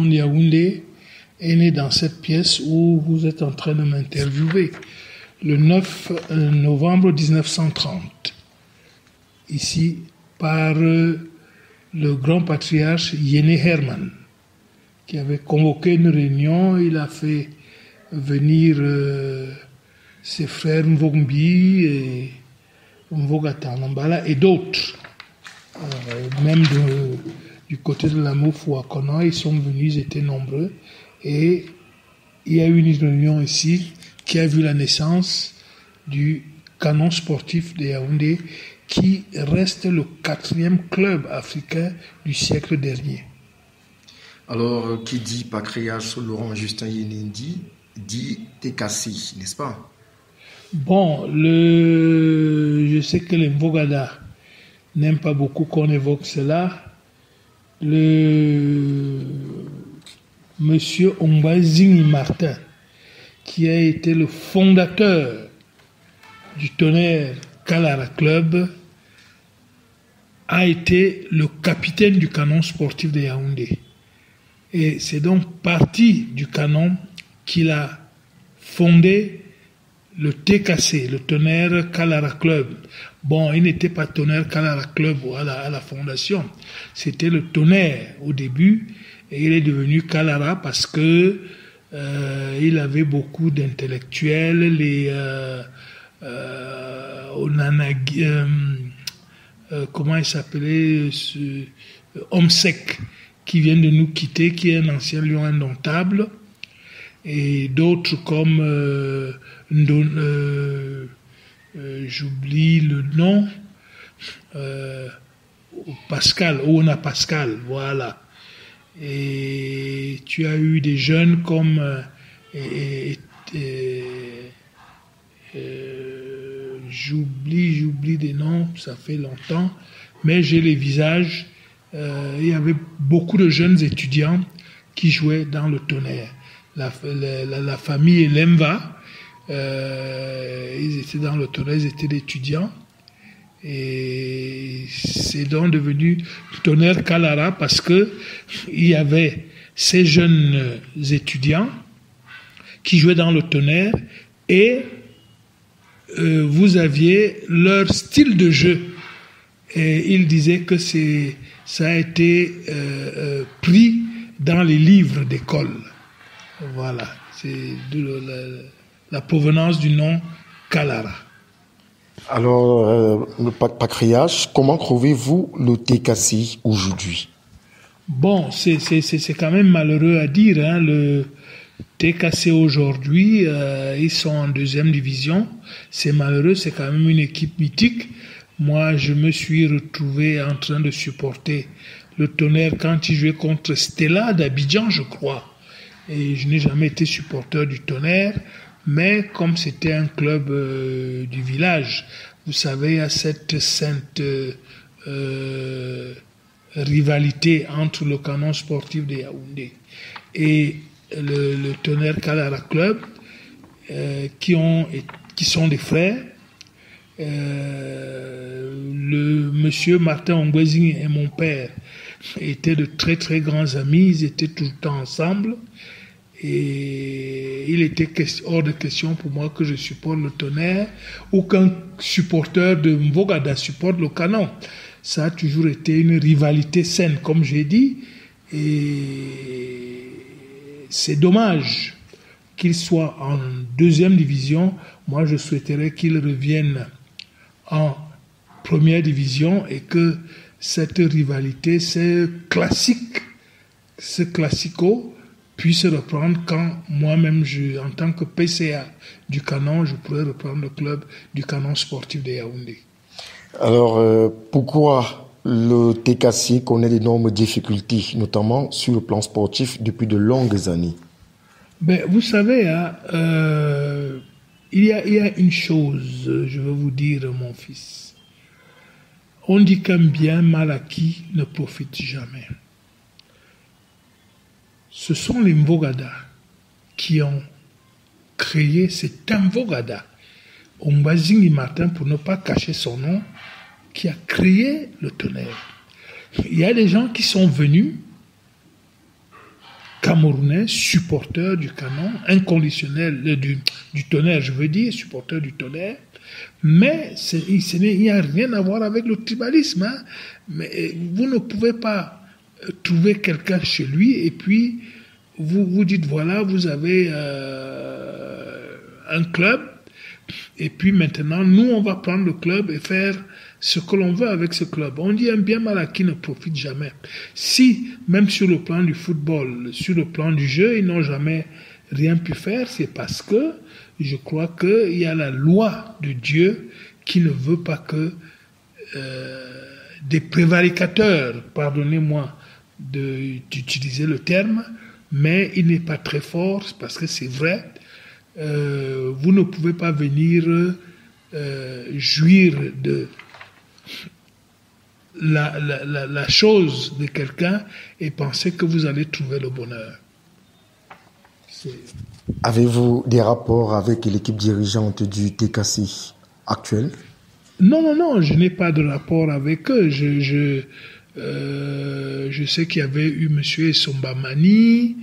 de Yaoundé est né dans cette pièce où vous êtes en train de m'interviewer, le 9 novembre 1930, ici par le grand patriarche Yéné Herman, qui avait convoqué une réunion. Il a fait venir ses frères Mvombi et Mvogatanambala et d'autres, même du côté de la Mofouakona, ils sont venus, ils étaient nombreux, et il y a eu une réunion ici qui a vu la naissance du canon sportif de Yaoundé, qui reste le 4e club africain du siècle dernier. Alors, qui dit patriarche Laurent Justin Yenendi dit Tekassi, n'est-ce pas? Bon, je sais que les Mvogada n'aiment pas beaucoup qu'on évoque cela. Le monsieur Ombazini Martin, qui a été le fondateur du Tonnerre Kalara Club, a été le capitaine du canon sportif de Yaoundé. Et c'est donc parti du canon qu'il a fondé le TKC, le Tonnerre Kalara Club. Bon, il n'était pas Tonnerre Kalara Club à la fondation. C'était le Tonnerre au début, et il est devenu Kalara parce que il avait beaucoup d'intellectuels, les comment il s'appelait, Omsek, qui vient de nous quitter, qui est un ancien lion indomptable, et d'autres comme j'oublie le nom, Pascal, Ouna Pascal, voilà. Et tu as eu des jeunes comme j'oublie des noms, ça fait longtemps, mais j'ai les visages. Il y avait beaucoup de jeunes étudiants qui jouaient dans le Tonnerre. La famille Lemva, ils étaient dans le Tonnerre, ils étaient étudiants. Et c'est donc devenu Tonnerre Kalara parce que il y avait ces jeunes étudiants qui jouaient dans le Tonnerre et vous aviez leur style de jeu. Et ils disaient que ça a été pris dans les livres d'école. Voilà, c'est la provenance du nom Kalara. Alors, le patriarche, comment trouvez-vous le TKC aujourd'hui? Bon, c'est quand même malheureux à dire, hein. Le TKC aujourd'hui, ils sont en 2e division. C'est malheureux, c'est quand même une équipe mythique. Moi, je me suis retrouvé en train de supporter le Tonnerre quand il jouait contre Stella d'Abidjan, je crois. Et je n'ai jamais été supporter du Tonnerre, mais comme c'était un club du village, vous savez, il y a cette sainte rivalité entre le canon sportif de Yaoundé et le Tonnerre Kalara Club, qui sont des frères. Le monsieur Martin Ongwezing et mon père étaient de très très grands amis, ils étaient tout le temps ensemble, et il était hors de question pour moi que je supporte le Tonnerre ou qu'un supporter de Mvogada supporte le canon. Ça a toujours été une rivalité saine, comme j'ai dit, et c'est dommage qu'il soit en 2e division. Moi, je souhaiterais qu'il revienne en 1re division et que cette rivalité, ce classico, puisse reprendre quand moi-même, en tant que PCA du Canon, je pourrais reprendre le club du Canon sportif de Yaoundé. Alors, pourquoi le TKC connaît d'énormes difficultés, notamment sur le plan sportif, depuis de longues années? Ben, vous savez, hein, il y a une chose, je veux vous dire, mon fils. On dit qu'un bien mal acquis ne profite jamais. Ce sont les Mvogada qui ont créé cet Mvogada. Ombazini Martin, pour ne pas cacher son nom, qui a créé le Tonnerre. Il y a des gens qui sont venus Camerounais, supporter du Canon, inconditionnel, du Tonnerre, je veux dire, supporter du Tonnerre. Mais il n'y a rien à voir avec le tribalisme. Hein. Mais vous ne pouvez pas trouver quelqu'un chez lui et puis vous dites, voilà, vous avez un club, et puis maintenant, nous, on va prendre le club et faire ce que l'on veut avec ce club. On dit un bien mal acquis ne profite jamais. Si, même sur le plan du football, sur le plan du jeu, ils n'ont jamais rien pu faire, c'est parce que je crois qu'il y a la loi de Dieu qui ne veut pas que des prévaricateurs, pardonnez-moi d'utiliser le terme, mais il n'est pas très fort, parce que c'est vrai, vous ne pouvez pas venir jouir de la chose de quelqu'un et penser que vous allez trouver le bonheur. Avez-vous des rapports avec l'équipe dirigeante du TKC actuelle? Non, je n'ai pas de rapport avec eux. Je sais qu'il y avait eu M. Sombamani,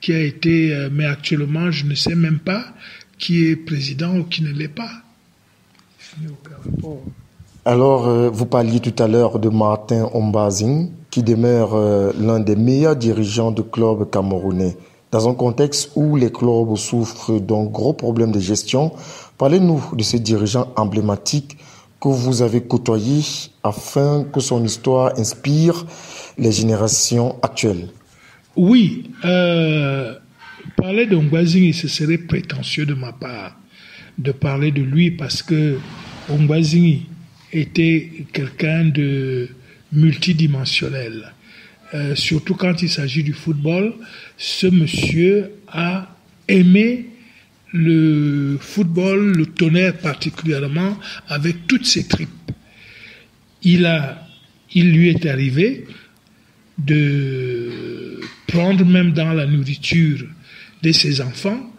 qui a été... mais actuellement, je ne sais même pas qui est président ou qui ne l'est pas. Je n'ai aucun rapport. Alors, vous parliez tout à l'heure de Martin Ombazing, qui demeure l'un des meilleurs dirigeants de clubs camerounais. Dans un contexte où les clubs souffrent d'un gros problème de gestion, parlez-nous de ce dirigeant emblématique que vous avez côtoyé afin que son histoire inspire les générations actuelles. Oui, parler d'Ombazing, ce serait prétentieux de ma part de parler de lui parce que Ombazing était quelqu'un de multidimensionnel. Surtout quand il s'agit du football, ce monsieur a aimé le football, le Tonnerre particulièrement, avec toutes ses tripes. Il lui est arrivé de prendre même dans la nourriture de ses enfants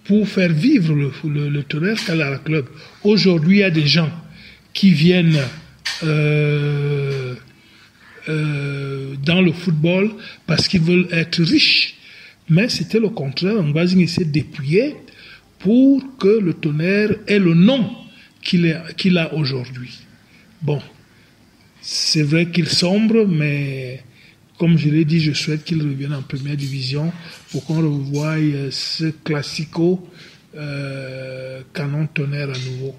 pour faire vivre le Tonnerre Calara Club. Aujourd'hui, il y a des gens qui viennent dans le football parce qu'ils veulent être riches. Mais c'était le contraire. Ombazing s'est dépouillé pour que le Tonnerre ait le nom qu'il a aujourd'hui. Bon, c'est vrai qu'il sombre, mais comme je l'ai dit, je souhaite qu'il revienne en première division pour qu'on revoie ce classico Canon Tonnerre à nouveau.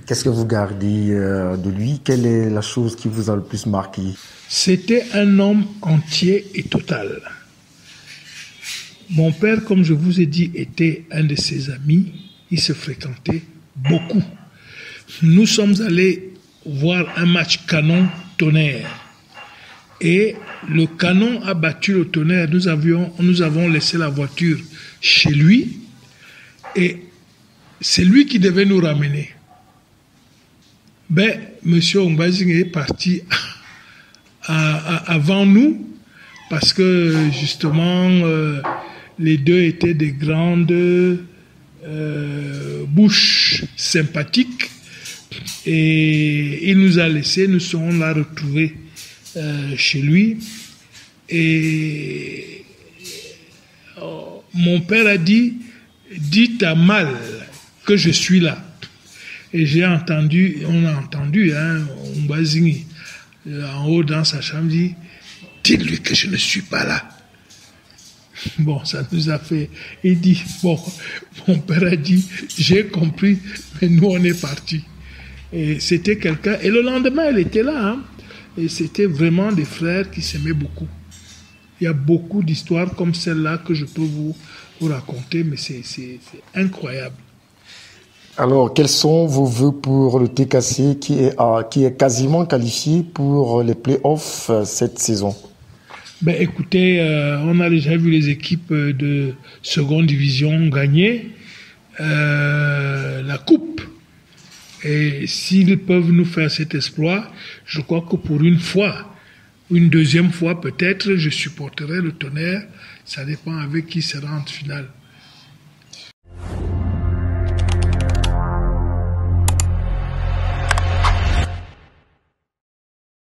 Qu'est-ce que vous gardez de lui? Quelle est la chose qui vous a le plus marqué? C'était un homme entier et total. Mon père, comme je vous ai dit, était un de ses amis. Il se fréquentait beaucoup. Nous sommes allés voir un match Canon-Tonnerre. Et le Canon a battu le Tonnerre. Nous avons laissé la voiture chez lui. Et c'est lui qui devait nous ramener. Ben, M. Ombazing est parti avant nous parce que justement les deux étaient des grandes bouches sympathiques et il nous a laissés, nous sommes là retrouvés chez lui et mon père a dit, dites à Mal que je suis là. Et on a entendu, Ombazing, en haut dans sa chambre, dit, dites-lui que je ne suis pas là. Bon, ça nous a fait, il dit, bon, mon père a dit, j'ai compris, mais nous on est partis. Et c'était quelqu'un, et le lendemain, elle était là, hein, et c'était vraiment des frères qui s'aimaient beaucoup. Il y a beaucoup d'histoires comme celle-là que je peux vous raconter, mais c'est incroyable. Alors, quels sont vos vœux pour le TKC qui est quasiment qualifié pour les playoffs cette saison? Ben, écoutez, on a déjà vu les équipes de seconde division gagner la coupe. Et s'ils peuvent nous faire cet exploit, je crois que pour une fois, une deuxième fois peut-être, je supporterai le Tonnerre. Ça dépend avec qui sera en finale.